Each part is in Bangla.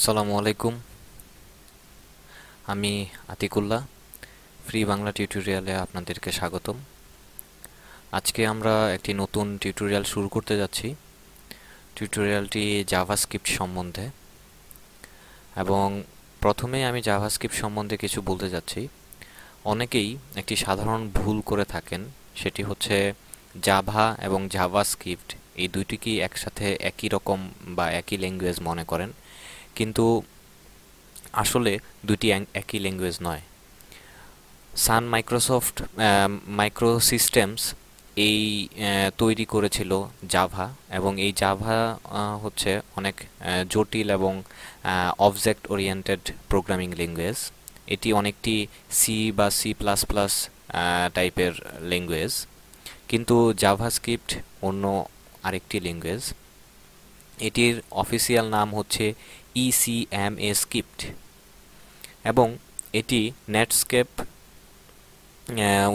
আসসালামু আলাইকুম। আমি আতিকুল্লাহ। ফ্রি বাংলা টিউটোরিয়ালে আপনাদেরকে স্বাগতম। আজকে আমরা একটি নতুন টিউটোরিয়াল শুরু করতে যাচ্ছি। টিউটোরিয়ালটি জাভাস্ক্রিপ্ট সম্বন্ধে, এবং প্রথমেই আমি জাভাস্ক্রিপ্ট সম্বন্ধে কিছু বলতে যাচ্ছি। অনেকেই একটি সাধারণ ভুল করে থাকেন, সেটি হচ্ছে জাভা এবং জাভাস্ক্রিপ্ট এই দুইটিকেই একসাথে একই রকম বা একই ল্যাঙ্গুয়েজ মনে করেন, কিন্তু আসলে দুটি একই ল্যাঙ্গুয়েজ নয়। সান মাইক্রো সিস্টেমস এই তৈরি করেছিল জাভা, এবং এই জাভা হচ্ছে অনেক জটিল এবং অবজেক্ট ওরিয়েন্টেড প্রোগ্রামিং ল্যাঙ্গুয়েজ। এটি অনেকটি সি বা সি প্লাস প্লাস টাইপের ল্যাঙ্গুয়েজ, কিন্তু জাভাস্ক্রিপ্ট অন্য আরেকটি ল্যাঙ্গুয়েজ। এটির অফিসিয়াল নাম হচ্ছে ইসিএমএ স্ক্রিপ্ট, এবং এটি নেটস্কেপ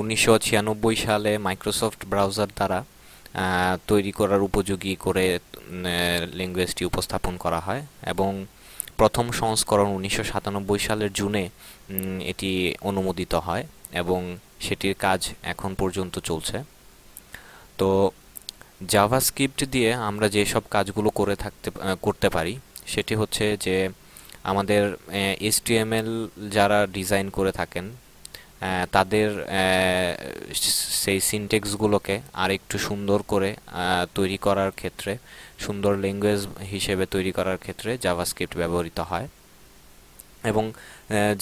1996 সালে মাইক্রোসফট ব্রাউজার দ্বারা তৈরি করার উপযোগী করে ল্যাঙ্গুয়েজটি উপস্থাপন করা হয়, এবং প্রথম সংস্করণ 1997 সালের জুনে এটি অনুমোদিত হয়, এবং সেটির কাজ এখন পর্যন্ত চলছে। তো জাভাস্ক্রিপ্ট দিয়ে আমরা যেসব কাজগুলো করতে পারি সেটি হচ্ছে যে আমাদের HTML যারা ডিজাইন করে থাকেন তাদের সেই সিনটেক্সগুলোকে আর একটু সুন্দর করে তৈরি করার ক্ষেত্রে, সুন্দর ল্যাঙ্গুয়েজ হিসেবে তৈরি করার ক্ষেত্রে জাভাস্ক্রিপ্ট ব্যবহৃত হয়। এবং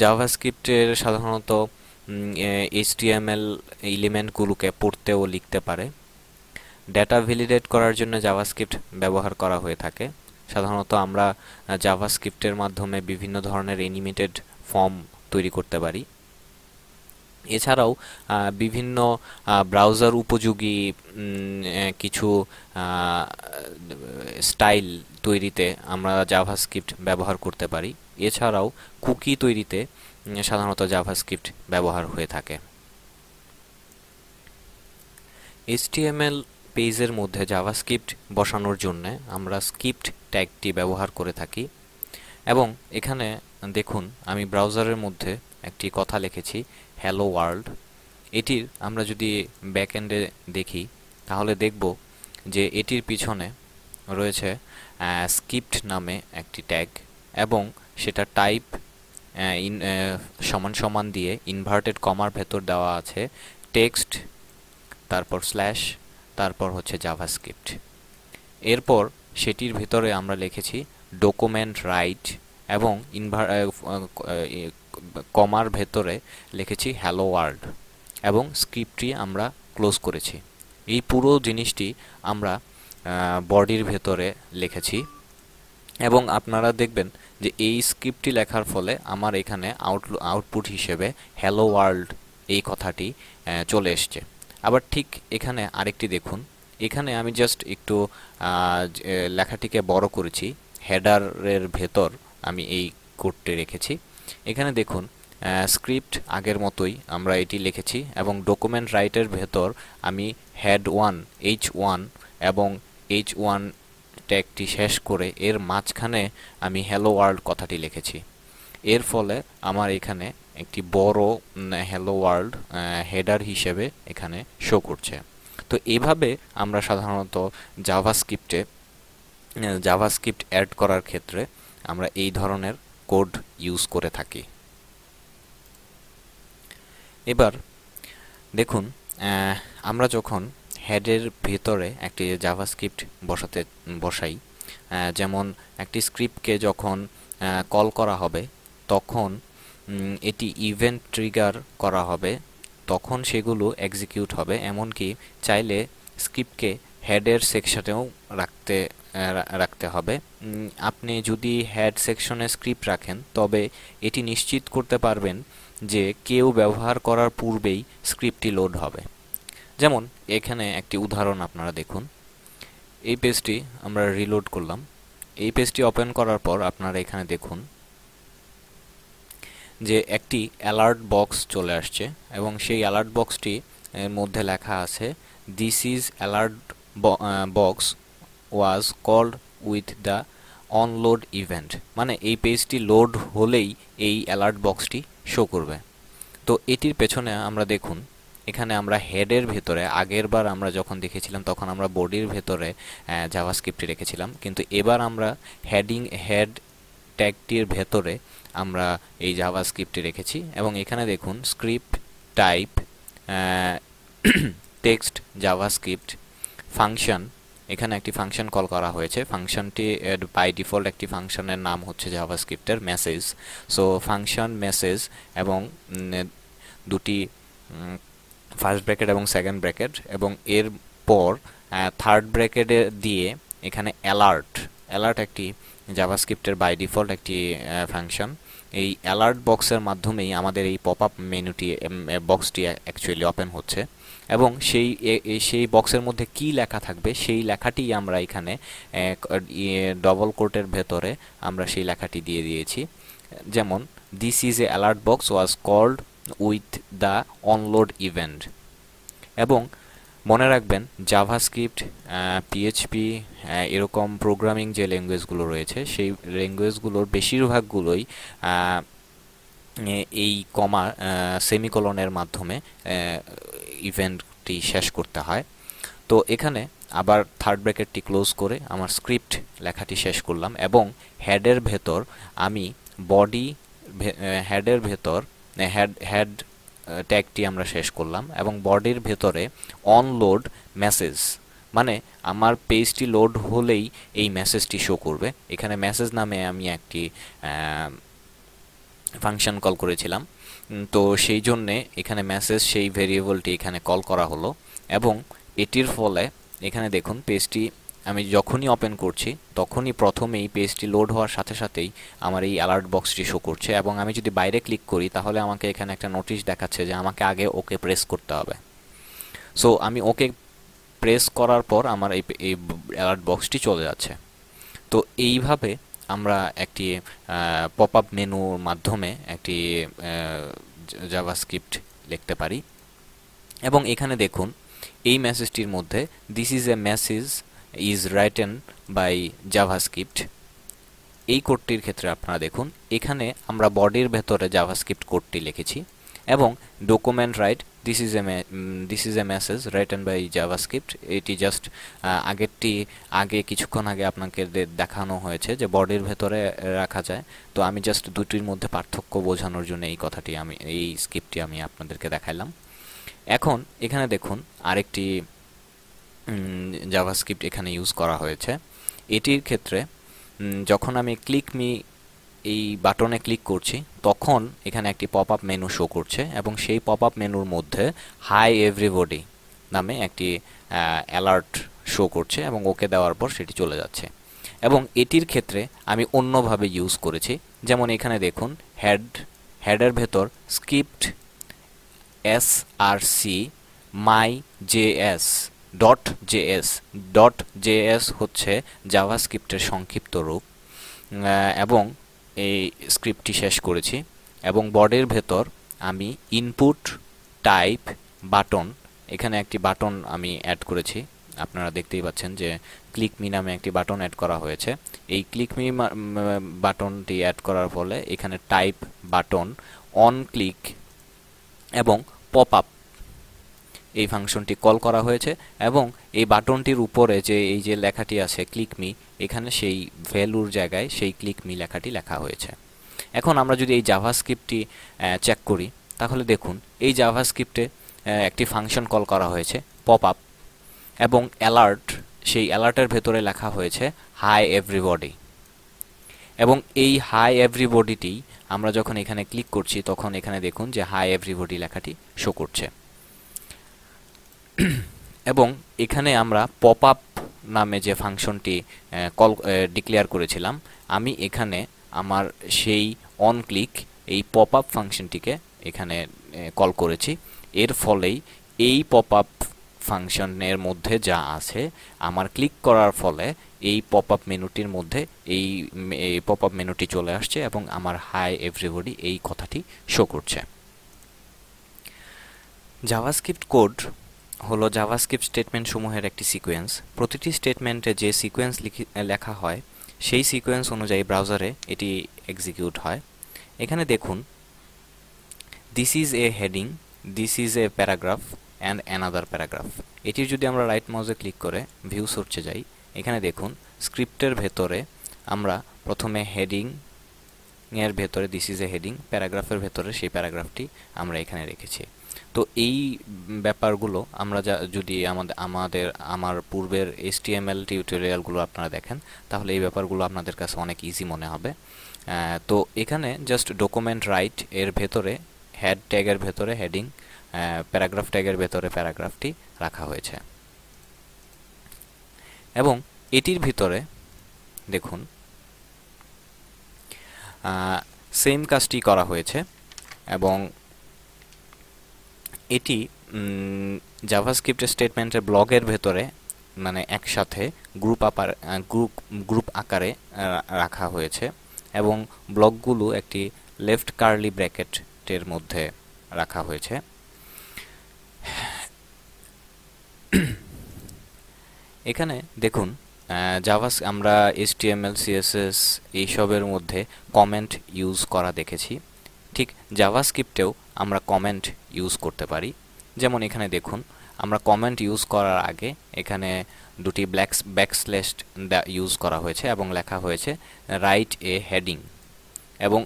জাভাস্ক্রিপ্টের সাধারণত HTML এলিমেন্টগুলোকে পড়তে ও লিখতে পারে। ডেটা ভ্যালিডেট করার জন্য জাভাস্ক্রিপ্ট ব্যবহার করা হয়ে থাকে। সাধারণত আমরা জাভাস্ক্রিপ্টের মাধ্যমে বিভিন্ন ধরনের অ্যানিমেটেড ফর্ম তৈরি করতে পারি। এছাড়াও বিভিন্ন ব্রাউজার উপযোগী কিছু স্টাইল তৈরিতে আমরা জাভাস্ক্রিপ্ট ব্যবহার করতে পারি। এছাড়াও কুকি তৈরিতে সাধারণত জাভাস্ক্রিপ্ট ব্যবহার হয়ে থাকে। HTML পেজের মধ্যে জাভাস্ক্রিপ্ট বসানোর জন্য আমরা স্ক্রিপ্ট ট্যাগটি ব্যবহার করে থাকি, এবং এখানে দেখুন আমি ব্রাউজারের মধ্যে একটি কথা লিখেছি, হ্যালো ওয়ার্ল্ড। এটির আমরা যদি ব্যাকএন্ডে দেখি তাহলে দেখব যে এটির পিছনে রয়েছে স্ক্রিপ্ট নামে একটি ট্যাগ, এবং সেটা টাইপ সমান সমান দিয়ে ইনভার্টেড কমার ভেতর দেওয়া আছে টেক্সট, তারপর স্ল্যাশ, তারপর হচ্ছে জাভাস্ক্রিপ্ট। এরপর সেটির ভেতরে আমরা লিখেছি ডকুমেন্ট রাইট, এবং কমার ভেতরে লিখেছি হ্যালো ওয়ার্ল্ড, এবং স্ক্রিপ্টটি আমরা ক্লোজ করেছি। এই পুরো জিনিসটি আমরা বডির ভেতরে লিখেছি, এবং আপনারা দেখবেন যে এই স্ক্রিপ্টটি লেখার ফলে আমার এখানে আউটপুট হিসেবে হ্যালো ওয়ার্ল্ড এই কথাটি চলে এসছে। আবার ঠিক এখানে আরেকটি দেখুন, এখানে আমি জাস্ট একটু লেখাটিকে বড় করেছি, হেডারের ভেতর আমি এই কোডটি রেখেছি। এখানে দেখুন স্ক্রিপ্ট আগের মতোই আমরা এটি লিখেছি, এবং ডকুমেন্ট রাইটের ভেতর আমি হেড 1 H1 এবং H1 ট্যাগটি শেষ করে এর মাঝখানে আমি হ্যালো ওয়ার্ল্ড কথাটি লিখেছি। এর ফলে আমার এখানে একটি বড় হ্যালো ওয়ার্ল্ড হেডার হিসেবে এখানে শো করছে। তো এভাবে আমরা সাধারণত জাভাস্ক্রিপ্ট অ্যাড করার ক্ষেত্রে আমরা এই ধরনের কোড ইউজ করে থাকি। এবার দেখুন আমরা যখন হেডের ভেতরে একটি জাভাস্ক্রিপ্ট বসাই, যেমন একটি স্ক্রিপ্টকে যখন কল করা হবে তখন এটি ইভেন্ট ট্রিগার করা হবে, তখন সেগুলো এক্সিকিউট হবে। এমনকি চাইলে স্ক্রিপ্টকে হেডের সেকশনেও রাখতে হবে। আপনি যদি হেড সেকশনে স্ক্রিপ্ট রাখেন তবে এটি নিশ্চিত করতে পারবেন যে কেউ ব্যবহার করার পূর্বেই স্ক্রিপ্টটি লোড হবে। যেমন এখানে একটি উদাহরণ আপনারা দেখুন, এই পেজটি আমরা রিলোড করলাম। এই পেজটি ওপেন করার পর আপনারা এখানে দেখুন যে একটি অ্যালার্ট বক্স চলে আসছে, এবং সেই অ্যালার্ট বক্সটি এর মধ্যে লেখা আছে this is alert box was called with the onload event, মানে এই পেজটি লোড হলেই এই অ্যালার্ট বক্সটি শো করবে। তো এটির পেছনে আমরা দেখুন, এখানে আমরা হেডের ভেতরে, আগের বার আমরা যখন দেখেছিলাম তখন আমরা বডির ভেতরে জাভাস্ক্রিপ্টটি রেখেছিলাম, কিন্তু এবার আমরা হেড ট্যাগটির ভেতরে আমরা এই জাভাস্ক্রিপ্টটি রেখেছি। এবং এখানে দেখুন script type text JavaScript function, এখানে একটি ফাংশন কল করা হয়েছে। ফাংশনটি বাই ডিফল্ট একটি ফাংশনের নাম হচ্ছে জাভাস্ক্রিপ্টের মেসেজ। সো ফাংশন মেসেজ এবং দুটি ফার্স্ট ব্র্যাকেট এবং সেকেন্ড ব্র্যাকেট, এবং এর পর থার্ড ব্র্যাকেটে দিয়ে এখানে অ্যালার্ট একটি জাভাস্ক্রিপ্টের বাই ডিফল্ট একটি ফাংশন। এই অ্যালার্ট বক্সের মাধ্যমেই আমাদের এই পপ আপ মেনুটি বক্সটি অ্যাকচুয়ালি ওপেন হচ্ছে, এবং সেই বক্সের মধ্যে কি লেখা থাকবে সেই লেখাটি আমরা এখানে ডবল কোটের ভেতরে আমরা সেই লেখাটি দিয়ে দিয়েছি। যেমন this is a alert box was called with the onload event. এবং মনে রাখবেন জাভাস্ক্রিপ্ট, পিএইচপি, এরকম প্রোগ্রামিং যে ল্যাঙ্গুয়েজগুলো রয়েছে সেই ল্যাঙ্গুয়েজগুলোর বেশিরভাগগুলোই এই সেমিকোলনের মাধ্যমে ইভেন্টটি শেষ করতে হয়। তো এখানে আবার থার্ড ব্র্যাকেটটি ক্লোজ করে আমার স্ক্রিপ্ট লেখাটি শেষ করলাম, এবং হেডের ভেতর আমি হেডের ভেতর হেড ট্যাগটি আমরা শেষ করলাম, এবং বডির ভেতরে অনলোড মেসেজ, মানে আমার পেজটি লোড হলেই এই মেসেজটি শো করবে। এখানে মেসেজ নামে আমি একটি ফাংশন কল করেছিলাম, তো সেই জন্যে এখানে মেসেজ সেই ভেরিয়েবলটি এখানে কল করা হলো। এবং এটির ফলে এখানে দেখুন পেজটি আমি যখনই ওপেন করছি তখনই প্রথমেই পেজটি লোড হওয়ার সাথে সাথেই আমার এই অ্যালার্ট বক্সটি শো করছে। এবং আমি যদি বাইরে ক্লিক করি তাহলে আমাকে এখানে একটা নোটিশ দেখাচ্ছে যে আমাকে আগে ওকে প্রেস করতে হবে। সো আমি ওকে প্রেস করার পর আমার এই অ্যালার্ট বক্সটি চলে যাচ্ছে। তো এইভাবে আমরা একটি পপ আপ মেনুর মাধ্যমে একটি জাভাস্ক্রিপ্ট লিখতে পারি। এবং এখানে দেখুন এই মেসেজটির মধ্যে this is a message is written by JavaScript, এই কোডটির ক্ষেত্রে আপনারা দেখুন এখানে আমরা বডির ভেতরে জাভাস্ক্রিপ্ট কোডটি লিখেছি, এবং document write this is a message written by JavaScript, এটি জাস্ট আগে কিছুক্ষণ আগে আপনাকে দেখানো হয়েছে যে বডির ভেতরে রাখা যায়। তো আমি জাস্ট দুটির মধ্যে পার্থক্য বোঝানোর জন্য এই স্ক্রিপ্টটি আমি আপনাদেরকে দেখাইলাম। এখন এখানে দেখুন আরেকটি জাভাস্ক্রিপ্ট এখানে ইউজ করা হয়েছে। এটির ক্ষেত্রে যখন আমি এই বাটনে ক্লিক করছি তখন এখানে একটি পপ আপ মেনু শো করছে, এবং সেই পপ আপ মেনুর মধ্যে হাই এভরিবডি নামে একটি অ্যালার্ট শো করছে, এবং ওকে দেওয়ার পর সেটি চলে যাচ্ছে। এবং এটির ক্ষেত্রে আমি অন্যভাবে ইউজ করেছি, যেমন এখানে দেখুন হেডের ভেতর স্ক্রিপ্ট src my.js .js হচ্ছে জাভাস্ক্রিপ্টের সংক্ষিপ্ত রূপ, এবং এই স্ক্রিপ্টটি শেষ করেছি। এবং বডির ভেতর আমি ইনপুট টাইপ বাটন, এখানে একটি বাটন আমি অ্যাড করেছি, আপনারা দেখতেই পাচ্ছেন যে ক্লিক মি নামে একটি বাটন অ্যাড করা হয়েছে। এই ক্লিক মি বাটনটি অ্যাড করার ফলে এখানে টাইপ বাটন, অন ক্লিক এবং পপ আপ এই ফাংশনটি কল করা হয়েছে, এবং এই বাটনটির উপরে এই যে লেখাটি আছে ক্লিক মি, এখানে সেই ভ্যালুর জায়গায় সেই ক্লিক মি লেখাটি লেখা হয়েছে। এখন আমরা যদি এই জাভাস্ক্রিপ্টটি চেক করি তাহলে দেখুন এই জাভাস্ক্রিপ্টে একটি ফাংশন কল করা হয়েছে পপ আপ, এবং সেই অ্যালার্টের ভেতরে লেখা হয়েছে হাই এভরিবডি, এবং এই হাই এভরিবডিটি আমরা যখন এখানে ক্লিক করছি তখন এখানে দেখুন যে হাই এভরিবডি লেখাটি শো করছে। এবং এখানে আমরা পপ আপ নামে যে ফাংশনটি ডিক্লেয়ার করেছিলাম, আমি এখানে আমার সেই অন ক্লিক এই পপ আপ ফাংশনটিকে এখানে কল করেছি। এর ফলেই এই পপ আপ ফাংশনের মধ্যে যা আছে আমার ক্লিক করার ফলে এই পপ আপ মেনুটির মধ্যে এই পপ আপ মেনুটি চলে আসছে, এবং আমার হাই এভরিবডি এই কথাটি শো করছে। জাভাস্ক্রিপ্ট কোড হলো জাভাস্ক্রিপ্ট স্টেটমেন্ট সমূহের একটি সিকোয়েন্স। প্রতিটি স্টেটমেন্টে যে সিকোয়েন্স লেখা হয় সেই সিকোয়েন্স অনুযায়ী ব্রাউজারে এটি এক্সিকিউট হয়। এখানে দেখুন, this is A heading, this is a paragraph and another paragraph. এটির যদি আমরা রাইট মাউসে ক্লিক করে ভিউ সার্চে যাই, এখানে দেখুন স্ক্রিপ্টের ভেতরে আমরা প্রথমে হেডিং এর ভেতরে দিস ইজ এ হেডিং, প্যারাগ্রাফের ভেতরে সেই প্যারাগ্রাফটি আমরা এখানে রেখেছি। তো এই ব্যাপারগুলো আমরা যদি আমার পূর্বের HTML টিউটোরিয়ালগুলো আপনারা দেখেন, তাহলে এই ব্যাপারগুলো আপনাদের কাছে অনেক ইজি মনে হবে। তো এখানে জাস্ট ডকুমেন্ট রাইট এর ভেতরে হেড ট্যাগের ভেতরে হেডিং, প্যারাগ্রাফ ট্যাগের ভেতরে প্যারাগ্রাফটি রাখা হয়েছে। এবং এটির ভিতরে দেখুন সেম কাজটি করা হয়েছে, এবং এটি জাভাস্ক্রিপ্ট স্টেটমেন্টের ব্লগের ভেতরে মানে একসাথে গ্রুপ আকারে রাখা হয়েছে, এবং ব্লকগুলো একটি লেফট কার্লি ব্র্যাকেটের মধ্যে রাখা হয়েছে। এখানে দেখুন আমরা HTML CSS এইসবের মধ্যে কমেন্ট ইউজ করা দেখেছি, ঠিক জাভাস্ক্রিপ্টেও আমরা কমেন্ট ইউজ করতে পারি। যেমন এখানে দেখুন, আমরা কমেন্ট ইউজ করার আগে এখানে দুটি ব্যাকস্ল্যাশ ইউজ করা হয়েছে এবং লেখা হয়েছে রাইট এ হেডিং, এবং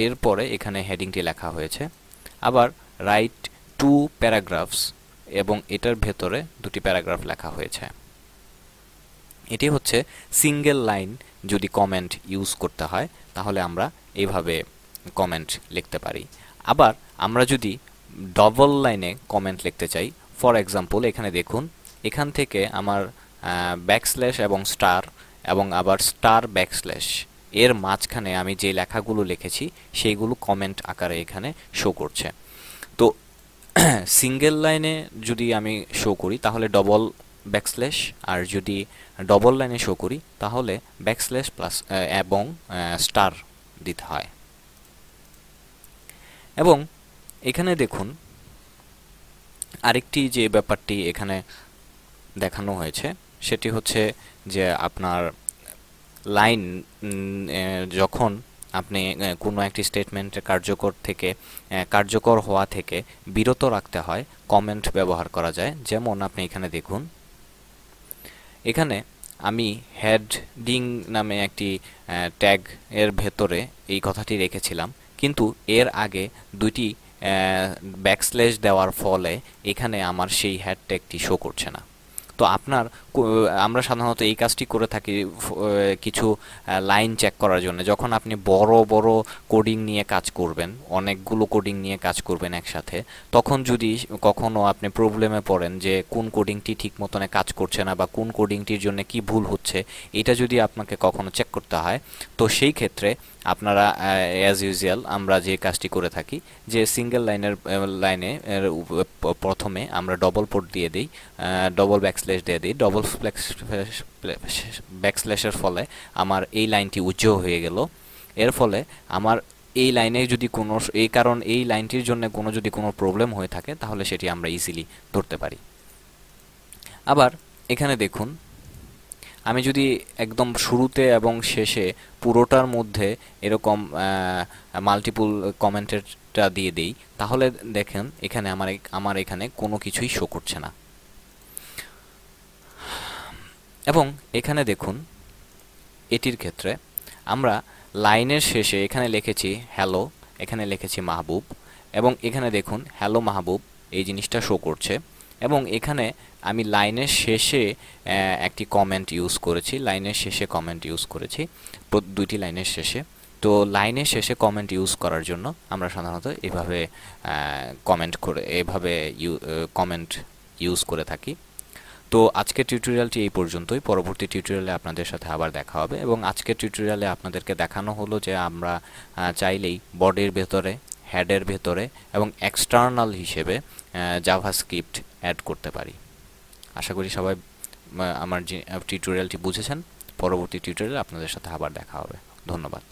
এর পরে এখানে হেডিংটি লেখা হয়েছে। আবার রাইট 2 প্যারাগ্রাফস, এবং এটার ভেতরে দুটি প্যারাগ্রাফ লেখা হয়েছে। এটি হচ্ছে সিঙ্গেল লাইন যদি কমেন্ট ইউজ করতে হয়, তাহলে আমরা এইভাবে কমেন্ট লিখতে পারি। আবার আমরা যদি ডবল লাইনে কমেন্ট লিখতে চাই, ফর এক্সাম্পল এখানে দেখুন, এখান থেকে আমার ব্যাকস্ল্যাশ এবং স্টার, এবং আবার স্টার ব্যাকস্ল্যাশ এর মাঝখানে আমি যে লেখাগুলো লিখেছি সেইগুলো কমেন্ট আকারে এখানে শো করছে। তো সিঙ্গেল লাইনে যদি আমি শো করি তাহলে ডবল ব্যাকস্ল্যাশ, আর যদি ডবল লাইনে শো করি তাহলে ব্যাকস্ল্যাশ প্লাস এবং স্টার দিতে হয়। এবং এখানে দেখুন আরেকটি যে ব্যাপারটি এখানে দেখানো হয়েছে সেটি হচ্ছে যে আপনার লাইন যখন আপনি কোনো একটি স্টেটমেন্টের কার্যকর হওয়া থেকে বিরত রাখতে হয়, কমেন্ট ব্যবহার করা যায়। যেমন আপনি এখানে দেখুন, এখানে আমি হেডিং নামে একটি ট্যাগ এর ভেতরে এই কথাটি রেখেছিলাম, কিন্তু এর আগে দুইটি ব্যাকস্ল্যাশ দেওয়ার ফলে এখানে আমার সেই হেড ট্যাগটি শো করছে না। তো আমরা সাধারণত এই কাজটি করে থাকি কিছু লাইন চেক করার জন্য। যখন আপনি বড় বড় কোডিং নিয়ে কাজ করবেন, অনেকগুলো কোডিং নিয়ে কাজ করবেন একসাথে, তখন যদি কখনো আপনি প্রবলেমে পড়েন যে কোন কোডিংটি ঠিক মতনে কাজ করছে না বা কোন কোডিংটির জন্য কি ভুল হচ্ছে, এটা যদি আপনাকে কখনো চেক করতে হয়, তো সেই ক্ষেত্রে আপনারা অ্যাজ ইউজুয়াল আমরা যে কাজটি করে থাকি যে সিঙ্গেল লাইনে প্রথমে আমরা ডবল কোট দিয়ে দিই, ডবল ব্যাকস্ল্যাশ দিয়ে দিই। ডবল ব্যাকস্ল্যাশের ফলে আমার এই লাইনটি উজ্জ্বল হয়ে গেল। এর ফলে আমার এই লাইনে যদি এই লাইনটির জন্য যদি কোনো প্রবলেম হয়ে থাকে তাহলে সেটি আমরা ইজিলি ধরতে পারি। আবার এখানে দেখুন, আমি যদি একদম শুরুতে এবং শেষে পুরোটার মধ্যে এরকম মাল্টিপল কমেন্টেরটা দিয়ে দিই, তাহলে দেখেন এখানে আমার এখানে কোনো কিছুই শো করছে না। এবং এখানে দেখুন, এটির ক্ষেত্রে আমরা লাইনের শেষে এখানে লিখেছি হ্যালো, এখানে লিখেছি মাহবুব, এবং এখানে দেখুন হ্যালো মাহবুব এই জিনিসটা শো করছে। এবং এখানে আমি লাইনের শেষে একটি কমেন্ট ইউজ করেছি, দুইটি লাইনের শেষে। তো লাইনের শেষে কমেন্ট ইউজ করার জন্য আমরা সাধারণত এভাবে কমেন্ট ইউজ করে থাকি। তো আজকের টিউটোরিয়ালটি এই পর্যন্তই। পরবর্তী টিউটোরিয়ালে আপনাদের সাথে আবার দেখা হবে, এবং আজকের টিউটোরিয়ালে আপনাদেরকে দেখানো হলো যে আমরা চাইলেই বডির ভেতরে, হেডের ভেতরে এবং এক্সটার্নাল হিসেবে জাভাস্ক্রিপ্ট অ্যাড করতে পারি। আশা করি সবাই আমার টিউটোরিয়ালটি বুঝেছেন। পরবর্তী টিউটোরিয়ালে আপনাদের সাথে আবার দেখা হবে। ধন্যবাদ।